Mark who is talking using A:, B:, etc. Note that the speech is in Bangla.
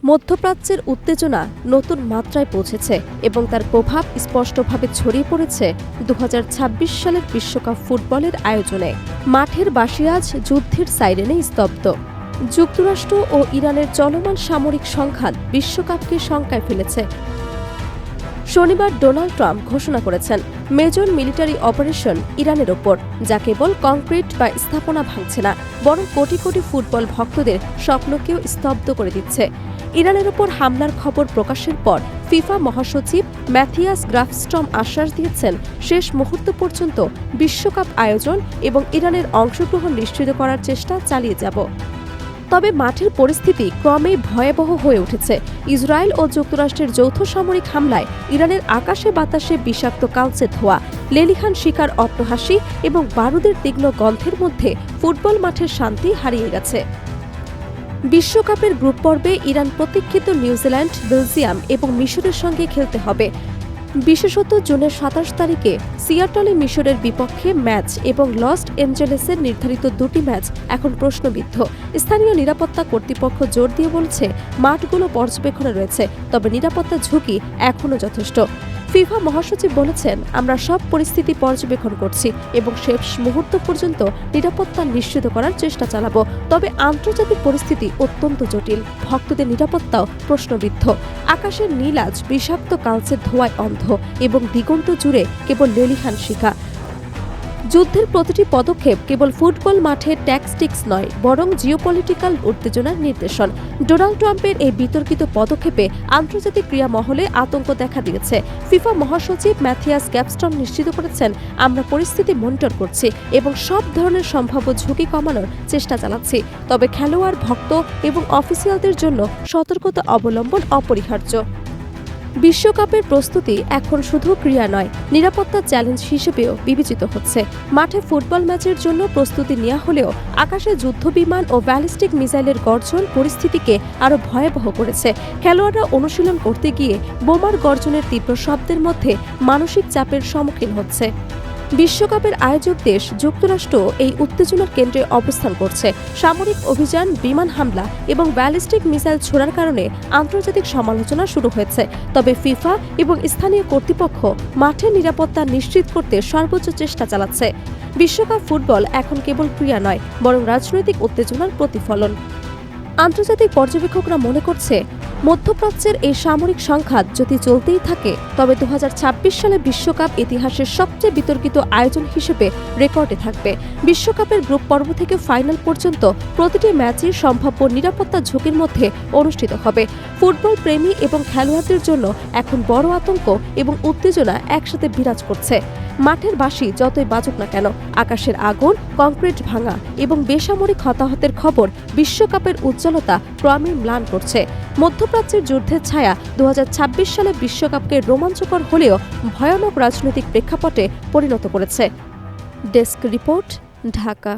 A: মধ্যপ্রাচ্যের উত্তেজনা নতুন মাত্রায় পৌঁছেছে এবং তার প্রভাব স্পষ্টভাবে ছড়িয়ে পড়েছে 2026 সালের বিশ্বকাপ ফুটবলের আয়োজনে। মাঠের বাঁশি আজ যুদ্ধের সাইরেনে স্তব্ধ। যুক্তরাষ্ট্র ও ইরানের চলমান সামরিক সংঘাত বিশ্বকাপকে শঙ্কায় ফেলেছে। শনিবার ডোনাল্ড ট্রাম্প ঘোষণা করেছেন মেজর মিলিটারি অপারেশন ইরানের ওপর, যা কেবল কংক্রিট বা স্থাপনা ভাঙছে না, বরং কোটি কোটি ফুটবল ভক্তদের স্বপ্নকেও স্তব্ধ করে দিচ্ছে। ইরানের ওপর হামলার খবর প্রকাশের পর ফিফা মহাসচিব ম্যাথিয়াস গ্রাফস্ট্রম আশ্বাস দিয়েছেন শেষ মুহূর্ত পর্যন্ত বিশ্বকাপ আয়োজন এবং ইরানের অংশগ্রহণ নিশ্চিত করার চেষ্টা চালিয়ে যাব। তবে মাঠের পরিস্থিতি ক্রমেই ভয়াবহ হয়ে উঠেছে। ইসরায়েল ও যুক্তরাষ্ট্রের যৌথ সামরিক হামলায় ইরানের আকাশে বাতাসে বিষাক্ত কালচে ধোঁয়া, লেলিহান শিকার অট্টহাসি এবং বারুদের তীক্ষ্ণ গন্ধের মধ্যে ফুটবল মাঠের শান্তি হারিয়ে গেছে। বিশ্বকাপের গ্রুপ পর্বে ইরান প্রতীক্ষিত নিউজিল্যান্ড, বেলজিয়াম এবং মিশরের সঙ্গে খেলতে হবে। বিশেষত জুনের 27 তারিখে সিয়াটলে মিশরের বিপক্ষে ম্যাচ এবং লস এঞ্জেলেসের নির্ধারিত দুটি ম্যাচ এখন প্রশ্নবিদ্ধ। স্থানীয় নিরাপত্তা কর্তৃপক্ষ জোর দিয়ে বলছে মাঠগুলো পর্যবেক্ষণে রয়েছে, তবে নিরাপত্তা ঝুঁকি এখনও যথেষ্ট। ফিফা মহাসচিব বলেছেন, আমরা সব পরিস্থিতি পর্যবেক্ষণ করছি এবং শেষ মুহূর্ত পর্যন্ত নিরাপত্তা নিশ্চিত করার চেষ্টা চালাব। তবে আন্তর্জাতিক পরিস্থিতি অত্যন্ত জটিল, ভক্তদের নিরাপত্তাও প্রশ্নবিদ্ধ। আকাশের নীল আজ বিষাক্ত কালচের ধোঁয়ায় অন্ধ এবং দিগন্ত জুড়ে কেবল লেলিহান শিখা। যুদ্ধের প্রতিটি পদক্ষেপ কেবল ফুটবল মাঠে ট্যাকটিক্স নয়, বরং জিওপলিটিক্যাল উত্তেজনার নির্দেশন। ডোনাল্ড ট্রাম্পের এই বিতর্কিত পদক্ষেপে আন্তর্জাতিক ক্রীড়া মহলে আতঙ্ক দেখা দিয়েছে। ফিফা মহাসচিব ম্যাথিয়াস গ্রাফস্ট্রম নিশ্চিত করেছেন, আমরা পরিস্থিতি মনিটর করছি এবং সব ধরনের সম্ভাব্য ঝুঁকি কমানোর চেষ্টা চালাচ্ছি। তবে খেলোয়াড়, ভক্ত এবং অফিসিয়ালদের জন্য সতর্কতা অবলম্বন অপরিহার্য। বিশ্বকাপের প্রস্তুতি এখন শুধু ক্রীড়া নয়, নিরাপত্তা চ্যালেঞ্জ হিসেবেও বিবেচিত হচ্ছে। মাঠে ফুটবল ম্যাচের জন্য প্রস্তুতি নেওয়া হলেও আকাশে যুদ্ধবিমান ও ব্যালিস্টিক মিসাইলের গর্জন পরিস্থিতিকে আরও ভয়াবহ করেছে। খেলোয়াড়রা অনুশীলন করতে গিয়ে বোমার গর্জনের তীব্র শব্দের মধ্যে মানসিক চাপের সম্মুখীন হচ্ছে। বিশ্বকাপের আয়োজক দেশ যুক্তরাষ্ট্র এই উত্তেজনার কেন্দ্রে অবস্থান করছে। সামরিক অভিযান, বিমান হামলা এবং ব্যালিস্টিক মিসাইল ছোড়ার কারণে আন্তর্জাতিক সমালোচনা শুরু হয়েছে। তবে ফিফা এবং স্থানীয় কর্তৃপক্ষ মাঠের নিরাপত্তা নিশ্চিত করতে সর্বোচ্চ চেষ্টা চালাচ্ছে। বিশ্বকাপ ফুটবল এখন কেবল ক্রীড়া নয়, বরং রাজনৈতিক উত্তেজনার প্রতিফলন। আন্তর্জাতিক পর্যবেক্ষকরা মনে করছে, মধ্যপ্রাচ্যের এই সামরিক সংঘাত যদি চলতেই থাকে তবে 2026 সালে বিশ্বকাপ ইতিহাসের সবচেয়ে বিতর্কিত আয়োজন হিসেবে রেকর্ডে থাকবে। বিশ্বকাপের গ্রুপ পর্ব থেকে ফাইনাল পর্যন্ত প্রতিটি ম্যাচই সম্ভাব্য নিরাপত্তা ঝুঁকির মধ্যে অনুষ্ঠিত হবে। ফুটবল প্রেমী এবং খেলোয়াড়দের জন্য এখন বড় আতঙ্ক এবং উত্তেজনা একসাথে বিরাজ করছে। মাঠের বাঁশি যতই বাজুক না কেন, আকাশের আগুন, কংক্রিট ভাঙা এবং বেসামরিক হতাহতের খবর বিশ্বকাপের উজ্জ্বলতা ক্রমেই ম্লান করছে। মধ্যপ্রাচ্যের যুদ্ধের ছায়া 2026 সালে বিশ্বকাপকে রোমাঞ্চকর হলেও ভয়ানক রাজনৈতিক প্রেক্ষাপটে পরিণত করেছে। Desk report, Dhaka.